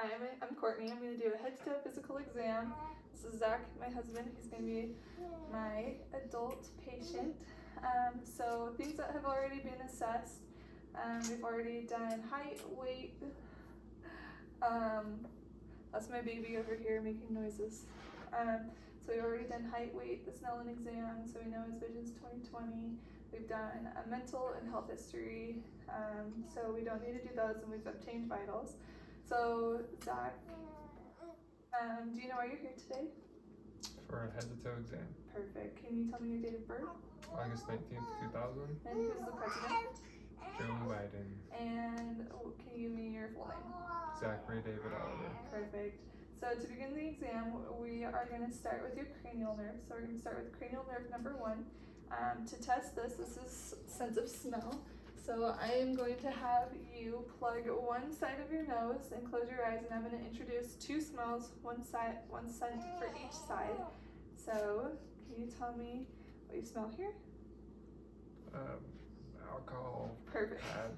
Hi, I'm Courtney. I'm going to do a head-to-toe physical exam. This is Zach, my husband. He's going to be my adult patient. So things that have already been assessed. We've already done height, weight. That's my baby over here making noises. So we've already done height, weight, the Snellen exam, so we know his vision's 20/20. We've done a mental and health history, so we don't need to do those, and we've obtained vitals. So Zach, do you know why you're here today? For a head-to-toe exam. Perfect. Can you tell me your date of birth? August 19th, 2000. And who's the president? Joe Biden. And can you give me your full name? Zachary David Oliver. Perfect. So to begin the exam, we are going to start with your cranial nerve. So we're going to start with cranial nerve number 1. To test this is sense of smell. So I am going to have you plug one side of your nose and close your eyes, and I'm going to introduce 2 smells, one scent for each side. So can you tell me what you smell here? Alcohol. Perfect. Pad.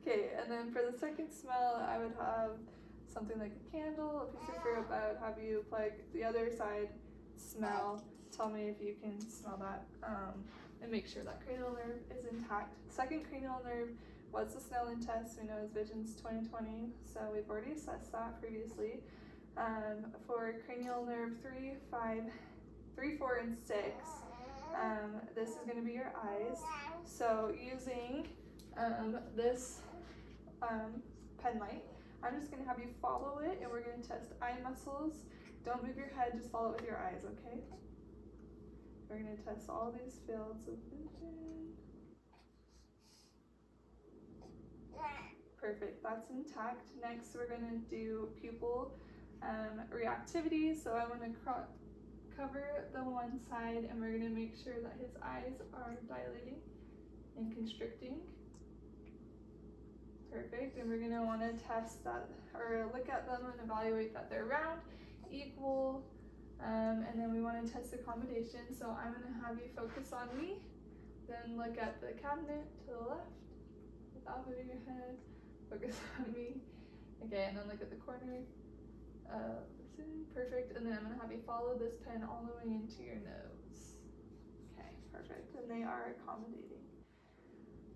Okay, and then for the second smell, I would have something like a candle, a piece of fruit, but I would have you plug the other side, smell. Tell me if you can smell that, and make sure that cranial nerve is intact. Second cranial nerve was the Snellen test. We know his vision's 20/20, so we've already assessed that previously. For cranial nerve 3, 4, and 6, this is going to be your eyes. So using this pen light, I'm just going to have you follow it, and we're going to test eye muscles. Don't move your head, just follow it with your eyes, okay? We're going to test all these fields of vision. Perfect, that's intact. Next, we're going to do pupil reactivity. So I want to cover the one side, and we're going to make sure that his eyes are dilating and constricting. Perfect, and we're going to want to test that, or look at them and evaluate that they're round, equal, and then we want to test accommodation. So I'm going to have you focus on me, then look at the cabinet to the left, without moving your head, focus on me. Okay, and then look at the corner, listen, perfect, and then I'm going to have you follow this pen all the way into your nose. Okay, perfect, and they are accommodating.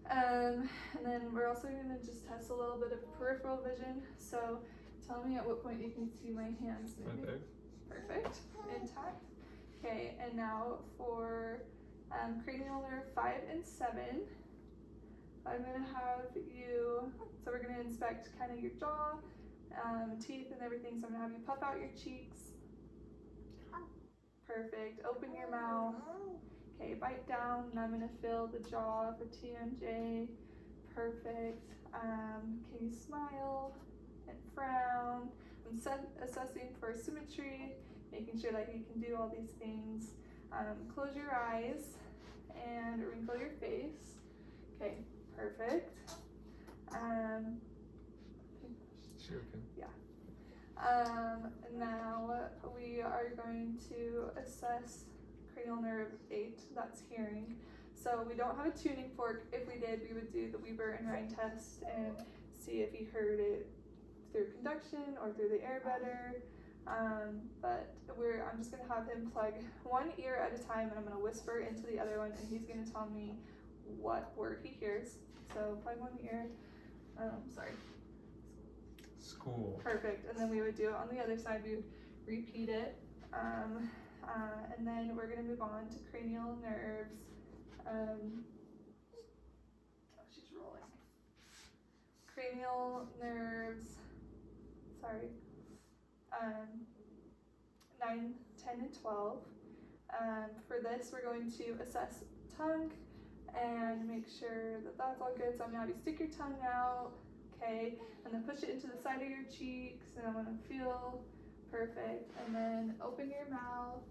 And then we're also going to just test a little bit of peripheral vision. So tell me at what point you can see my hands moving. Right there. Perfect, intact. Okay, and now for cranial nerve 5 and 7, I'm going to have you, so we're going to inspect kind of your jaw, teeth and everything. So I'm going to have you puff out your cheeks. Perfect, open your mouth. Okay, bite down, and I'm going to fill the jaw for TMJ. Perfect. Can you smile and frown? I'm assessing for symmetry, making sure that he can do all these things. Close your eyes and wrinkle your face. Okay, perfect. Sure can. Yeah. Now we are going to assess cranial nerve 8, that's hearing. So we don't have a tuning fork. If we did, we would do the Weber and Rhine test and see if he heard it through conduction or through the air better. But I'm just gonna have him plug one ear at a time, and I'm gonna whisper into the other one, and he's gonna tell me what word he hears. So plug one ear. Sorry. School. Perfect, and then we would do it on the other side. We would repeat it. And then we're gonna move on to cranial nerves. Oh, she's rolling. Cranial nerves, sorry, 9, 10, and 12. For this, we're going to assess tongue and make sure that that's all good. So I'm gonna have you stick your tongue out, okay, and then push it into the side of your cheeks, and I'm gonna feel perfect, and then open your mouth,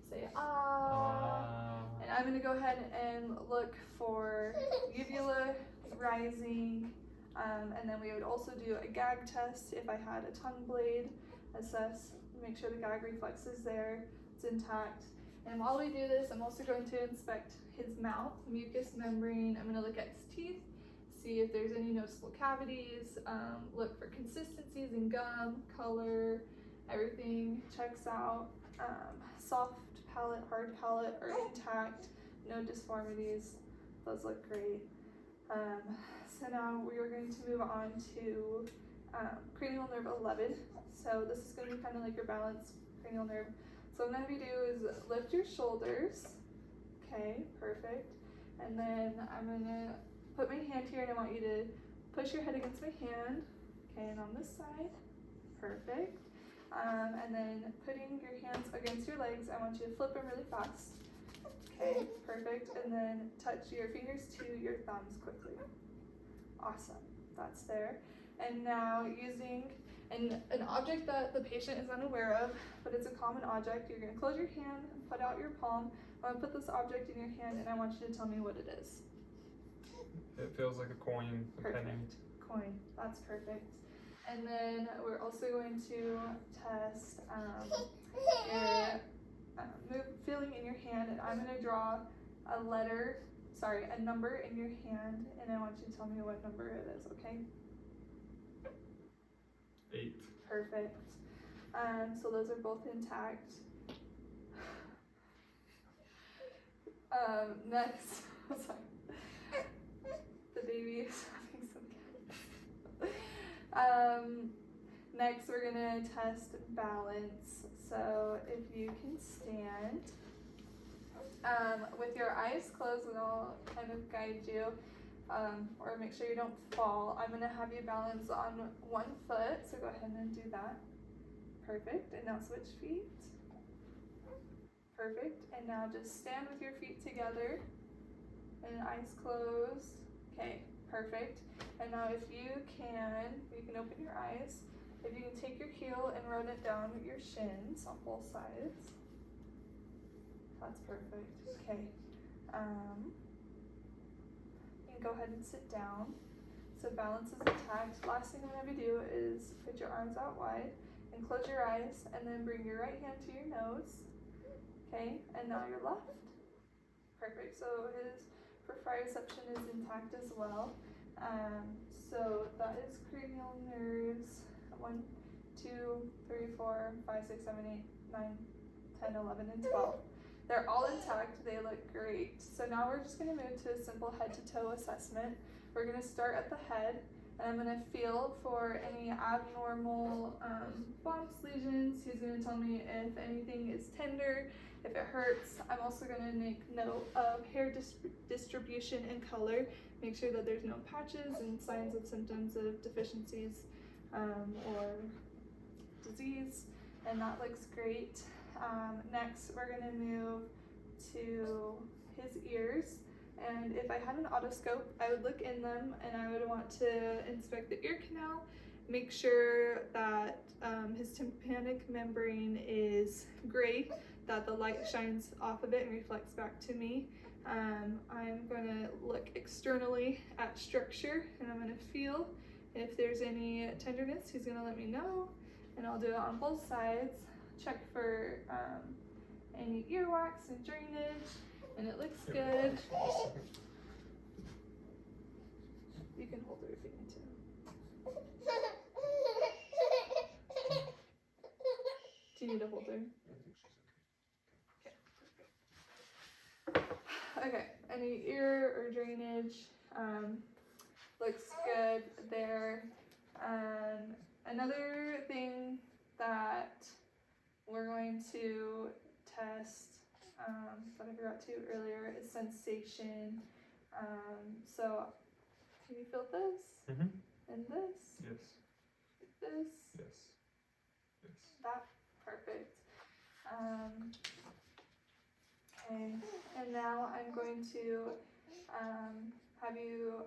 say ah, and I'm gonna go ahead and look for uvula rising, and then we would also do a gag test if I had a tongue blade, assess, make sure the gag reflex is there, it's intact. And while we do this, I'm also going to inspect his mouth, mucous membrane. I'm gonna look at his teeth, see if there's any noticeable cavities, look for consistencies in gum, color, everything checks out. Soft palate, hard palate are intact, no deformities, those look great. So now we are going to move on to cranial nerve 11. So this is going to be kind of like your balance cranial nerve. So what I'm going to have you do is lift your shoulders. Okay, perfect. And then I'm going to put my hand here and I want you to push your head against my hand. Okay, and on this side, perfect. And then putting your hands against your legs, I want you to flip them really fast. Okay, perfect. And then touch your fingers to your thumbs quickly. Awesome, that's there. And now using an object that the patient is unaware of, but it's a common object, you're gonna close your hand and put out your palm. I'm gonna put this object in your hand and I want you to tell me what it is. It feels like a coin, a penny. Perfect, coin, that's perfect. And then we're also going to test your feeling in your hand, and I'm gonna draw a number in your hand, and I want you to tell me what number it is, okay? 8. Perfect. So those are both intact. Next, sorry, the baby is having some gas. Next we're gonna test balance. So if you can stand, with your eyes closed, and I'll kind of guide you, or make sure you don't fall. I'm gonna have you balance on one foot, so go ahead and do that. Perfect, and now switch feet. Perfect, and now just stand with your feet together, and eyes closed. Okay, perfect. And now if you can open your eyes. If you can take your heel and run it down your shins on both sides. That's perfect. Okay. You can go ahead and sit down. So balance is intact. Last thing I'm going to have you do is put your arms out wide and close your eyes, and then bring your right hand to your nose. Okay, and now your left. Perfect. So his proprioception is intact as well. So that is cranial nerves 1, 2, 3, 4, 5, 6, 7, 8, 9, 10, 11, and 12. They're all intact, they look great. So now we're just gonna move to a simple head to toe assessment. We're gonna start at the head, and I'm gonna feel for any abnormal bumps, lesions. He's gonna tell me if anything is tender, if it hurts. I'm also gonna make note of hair distribution and color. Make sure that there's no patches and signs of symptoms of deficiencies or disease, and that looks great. Next, we're gonna move to his ears, and if I had an otoscope, I would look in them and I would want to inspect the ear canal, make sure that his tympanic membrane is gray, that the light shines off of it and reflects back to me. I'm gonna look externally at structure, and I'm gonna feel if there's any tenderness. He's gonna let me know, and I'll do it on both sides. Check for any earwax and drainage, and it looks good. You can hold her if you need to. Do you need to hold her? Okay, any ear or drainage, looks good there. Another thing that we're going to test, that I forgot to earlier, is sensation. So can you feel this? Mm-hmm. And this? Yes. This? Yes. Yes. That? Perfect. Okay, and now I'm going to have you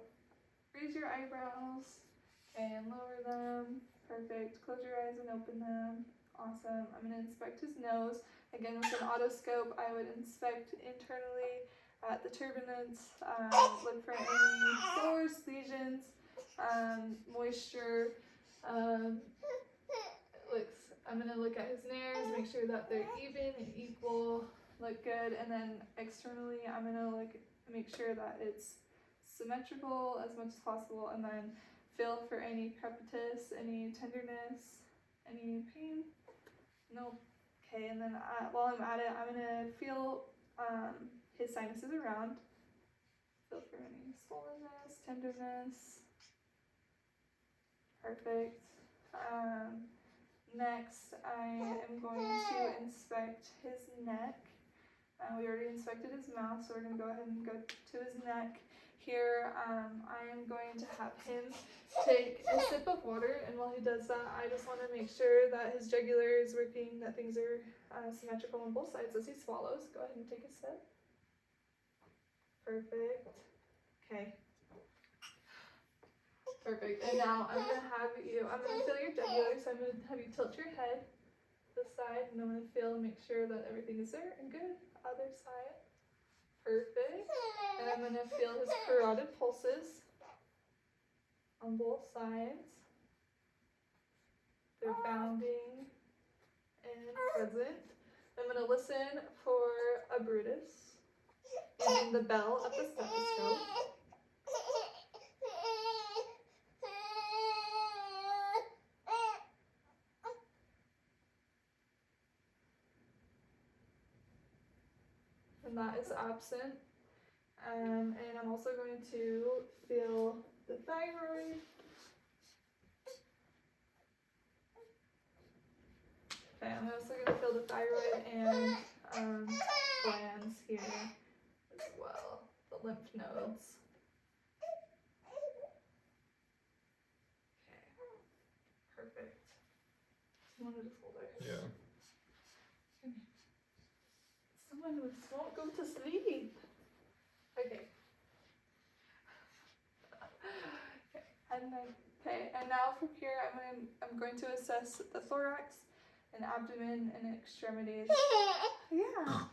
raise your eyebrows and lower them. Perfect. Close your eyes and open them. Awesome. I'm going to inspect his nose. Again, with an otoscope, I would inspect internally at the turbinates, look for any sores, lesions, moisture. I'm going to look at his nares, make sure that they're even and equal, look good, and then externally I'm going to make sure that it's symmetrical as much as possible, and then feel for any crepitus, any tenderness, any pain. Nope. Okay, and then while I'm at it, I'm gonna feel his sinuses around. Feel for any swollenness, tenderness. Perfect. Next, I am going to inspect his neck. We already inspected his mouth, so we're going to go ahead and go to his neck. Here, I am going to have him take a sip of water, and while he does that, I just want to make sure that his jugular is working, that things are symmetrical on both sides as he swallows. Go ahead and take a sip. Perfect. Okay. Perfect. And now I'm going to feel your jugular, so I'm going to have you tilt your head this side, and I'm going to make sure that everything is there and good. Other side. Perfect. And I'm going to feel his carotid pulses on both sides. They're bounding and present. I'm going to listen for a Brutus using the bell of the stethoscope. And that is absent. And I'm also going to feel the thyroid. Okay, I'm also going to feel the thyroid and glands here as well, the lymph nodes. Okay, perfect. You want to just hold it? Yeah. Someone won't go to sleep. Okay. And now from here, I'm going to assess the thorax and abdomen and extremities. Yeah.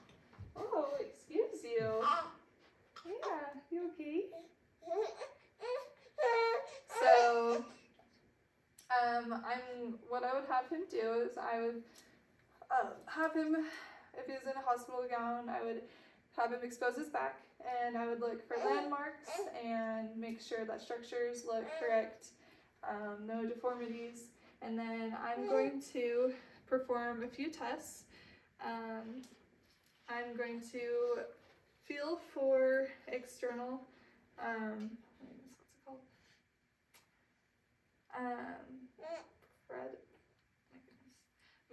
Oh, excuse you. Yeah, you okay? So, what I would have him do is I would have him, if he's in a hospital gown, I would have him expose his back, and I would look for landmarks and make sure that structures look correct, no deformities, and then I'm going to perform a few tests. I'm going to feel for external, what's it called? Fred.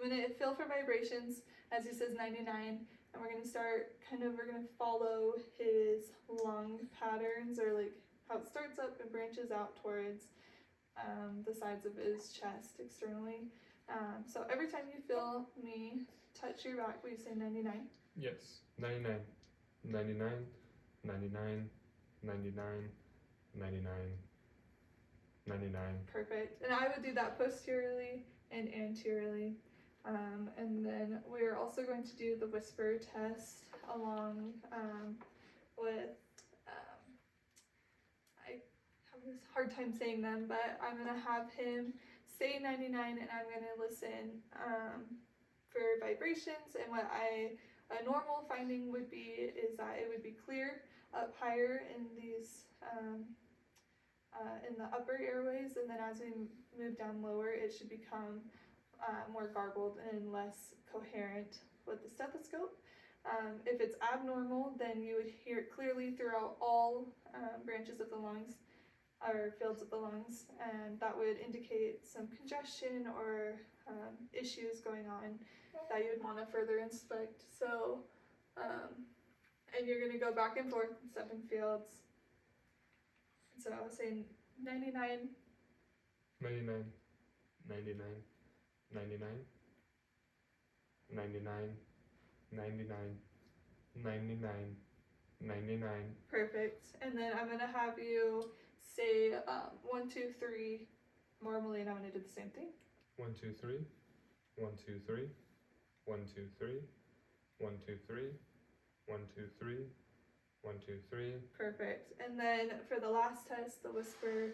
I'm going to feel for vibrations, as he says 99, and we're going to follow his lung patterns, or like how it starts up and branches out towards the sides of his chest externally. So every time you feel me touch your back, will you say 99? Yes. 99. 99. 99. 99. 99. 99. Perfect. And I would do that posteriorly and anteriorly. And then we're also going to do the whisper test along with, I have this hard time saying them, but I'm going to have him say 99, and I'm going to listen for vibrations. And what a normal finding would be is that it would be clear up higher in these in the upper airways, and then as we move down lower, it should become more garbled and less coherent with the stethoscope. If it's abnormal, then you would hear it clearly throughout all branches of the lungs, or fields of the lungs, and that would indicate some congestion or issues going on that you would want to further inspect. So, and you're going to go back and forth in 7 fields. So I was saying 99. 99. 99. 99. 99. 99. 99. 99. Perfect. And then I'm going to have you say 1, 2, 3 normally, and I'm going to do the same thing. 1, 2, 3. 1, 2, 3. 1, 2, 3. 1, 2, 3. 1, 2, 3. 1, 2, 3. Perfect. And then for the last test, the whisper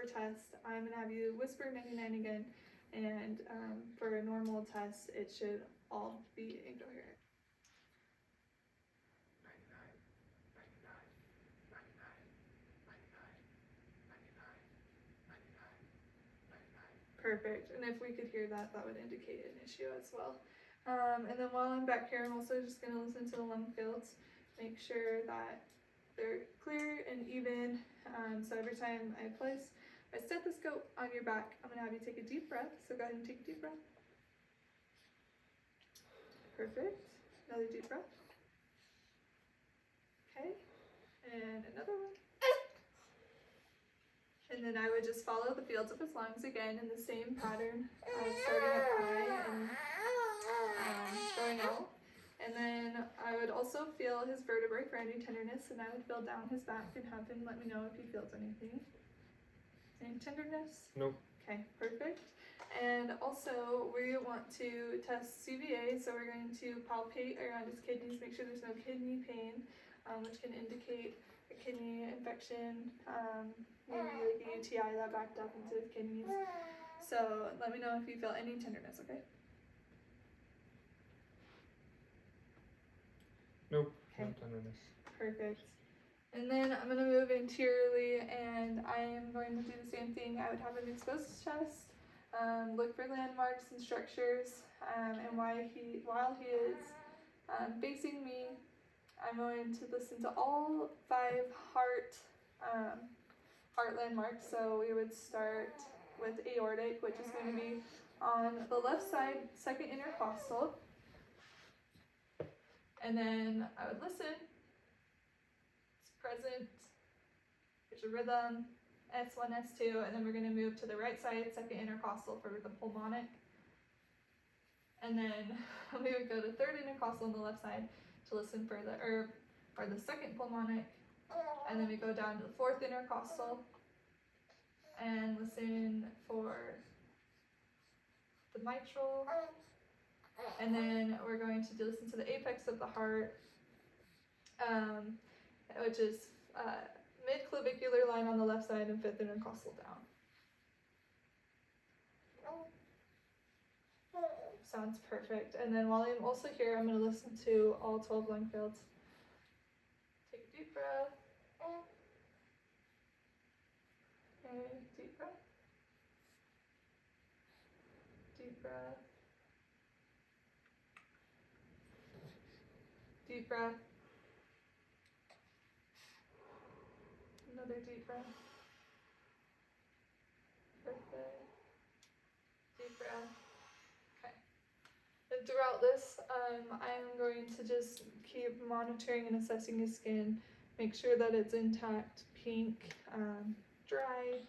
test, I'm going to have you whisper 99 again, and for a normal test, it should all be incoherent. 99. Perfect. And if we could hear that, that would indicate an issue as well. And then while I'm back here, I'm also just going to listen to the lung fields, make sure that they're clear and even. So every time I place my stethoscope on your back, I'm going to have you take a deep breath. So go ahead and take a deep breath. Perfect. Another deep breath. Okay. And another one. And then I would just follow the fields of his lungs again in the same pattern, starting up high and going out. And then I would also feel his vertebrae for any tenderness, and I would feel down his back and have him let me know if he feels anything. Any tenderness? Nope. Okay, perfect. And also we want to test CVA, so we're going to palpate around his kidneys, make sure there's no kidney pain, which can indicate a kidney infection, maybe like a UTI that backed up into his kidneys. So let me know if you feel any tenderness, okay? Nope. Okay. No tenderness. Perfect. And then I'm going to move interiorly, and I am going to do the same thing. I would have him expose his chest, look for landmarks and structures, and while he is facing me, I'm going to listen to all 5 heart landmarks. So we would start with aortic, which is going to be on the left side, second intercostal. And then I would listen. It's present. There's a rhythm. S1, S2, and then we're going to move to the right side, second intercostal for the pulmonic. And then we would go to third intercostal on the left side to listen for the second pulmonic. And then we go down to the fourth intercostal and listen for the mitral. And then we're going to listen to the apex of the heart, which is mid-clavicular line on the left side and fifth intercostal down. Sounds perfect. And then while I'm also here, I'm going to listen to all 12 lung fields. Take a deep breath. Okay, deep breath. Deep breath. Deep breath. Another deep breath. Perfect. Deep breath. Okay. And throughout this, I'm going to just keep monitoring and assessing his skin. Make sure that it's intact, pink, dry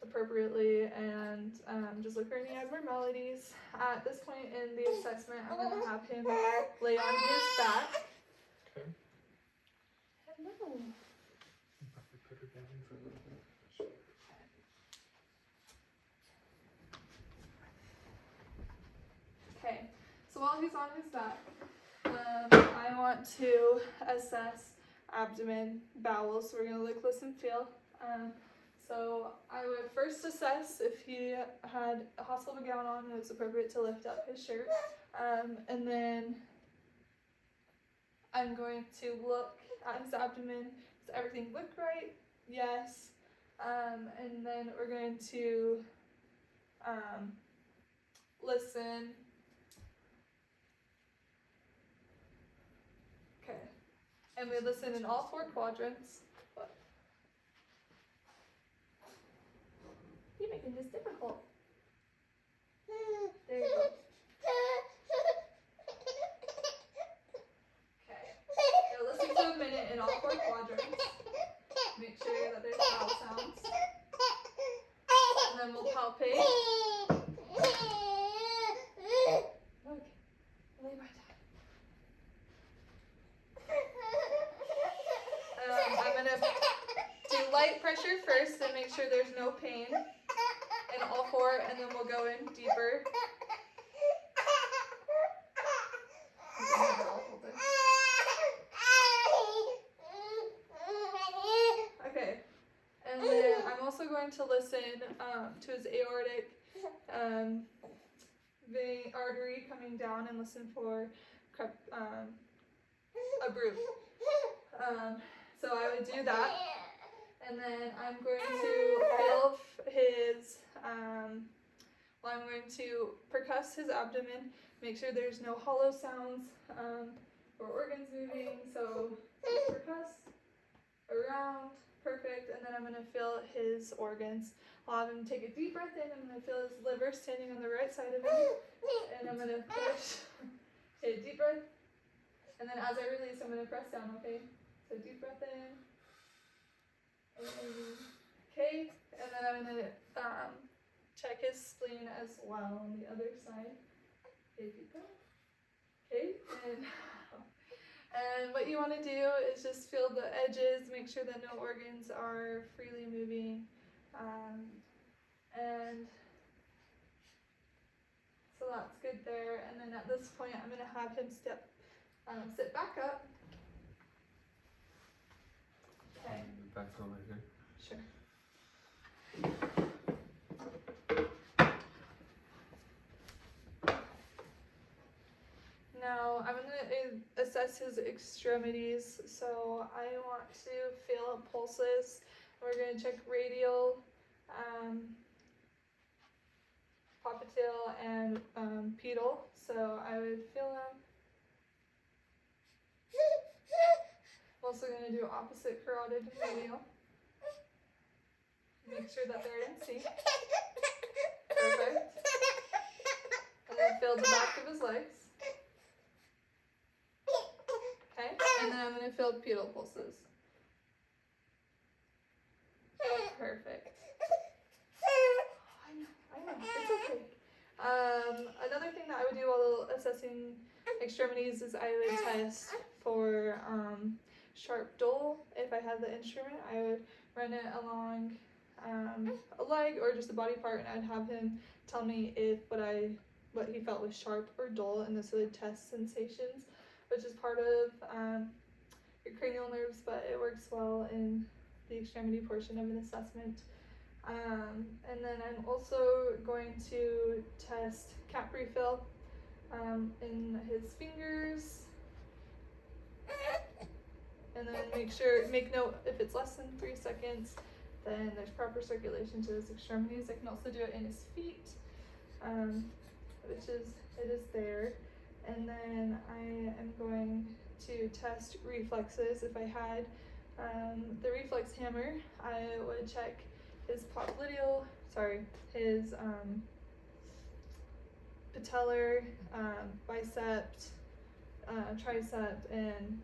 appropriately, and just look for any abnormalities. At this point in the assessment, I'm going to have him lay on his back. Okay. Hello. Probably put her down for a little bit. Okay, so while he's on his back, I want to assess abdomen, bowels. So we're going to look, listen, feel. So I would first assess if he had a hospital gown on and it was appropriate to lift up his shirt. And then I'm going to look at his abdomen. Does everything look right? Yes. And then we're going to listen. Okay. And we listen in all 4 quadrants. What? You're making this difficult. There you go. Okay. Now listen to a minute in all 4 quadrants. Make sure that there's vowel sounds. And then we'll palpate. Okay. Lay right down. I'm going to do light pressure first and make sure there's no pain in all 4, and then we'll go in deeper. Okay, and then I'm also going to listen to his aortic vein artery coming down and listen for a bruise. So I would do that, and then I'm going to feel his I'm going to percuss his abdomen, make sure there's no hollow sounds or organs moving. So percuss around, perfect, and then I'm going to feel his organs. I'll have him take a deep breath in. I'm going to feel his liver standing on the right side of him, and I'm going to push. Okay, deep breath, and then as I release, I'm going to press down, okay? So deep breath in, okay, and then I'm going to check his spleen as well on the other side. Okay, deep breath. Okay, and what you want to do is just feel the edges, make sure that no organs are freely moving, and so that's good there. And then at this point, I'm going to have him sit back up. Okay. Back over here. Sure. Now I'm going to assess his extremities. So I want to feel pulses. We're going to check radial, popliteal, and pedal. So I would feel them. I'm also going to do opposite carotid and radial. Make sure that they're in sync. Perfect. And then feel the back of his legs. Okay, and then I'm going to feel pedal pulses. Perfect. I know, it's okay. Another thing that I would do while assessing extremities is I would test for sharp dull. If I had the instrument, I would run it along a leg or just a body part, and I'd have him tell me if what he felt was sharp or dull, and this would test sensations, which is part of your cranial nerves, but it works well in the extremity portion of an assessment. And then I'm also going to test cap refill in his fingers, and then make note if it's less than 3 seconds, then there's proper circulation to his extremities. I can also do it in his feet, it is there. And then I am going to test reflexes. If I had the reflex hammer, I would check his his patellar, bicep, tricep, and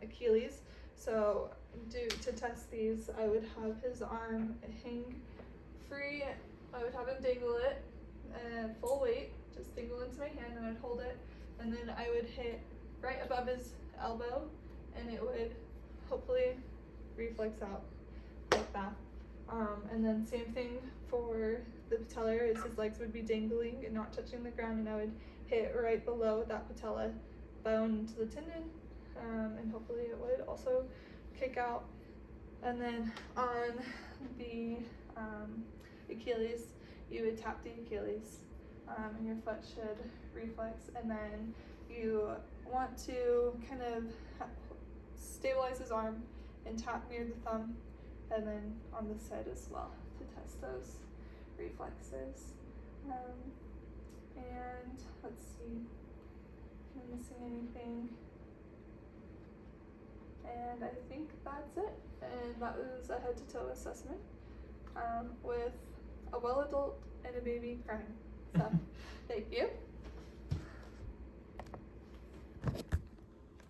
Achilles. So to test these, I would have his arm hang free. I would have him dangle it full weight, just dangle into my hand, and I'd hold it, and then I would hit right above his elbow, and it would hopefully reflex out like that. And then same thing for the patellar, is his legs would be dangling and not touching the ground, and I would hit right below that patella bone to the tendon, and hopefully it would also kick out. And then on the Achilles, you would tap the Achilles, and your foot should reflex, and then you want to kind of stabilize his arm and tap near the thumb, and then on this side as well to test those reflexes. And let's see, am I missing anything? And I think that's it. And that was a head to toe assessment with a well adult and a baby crying. So thank you.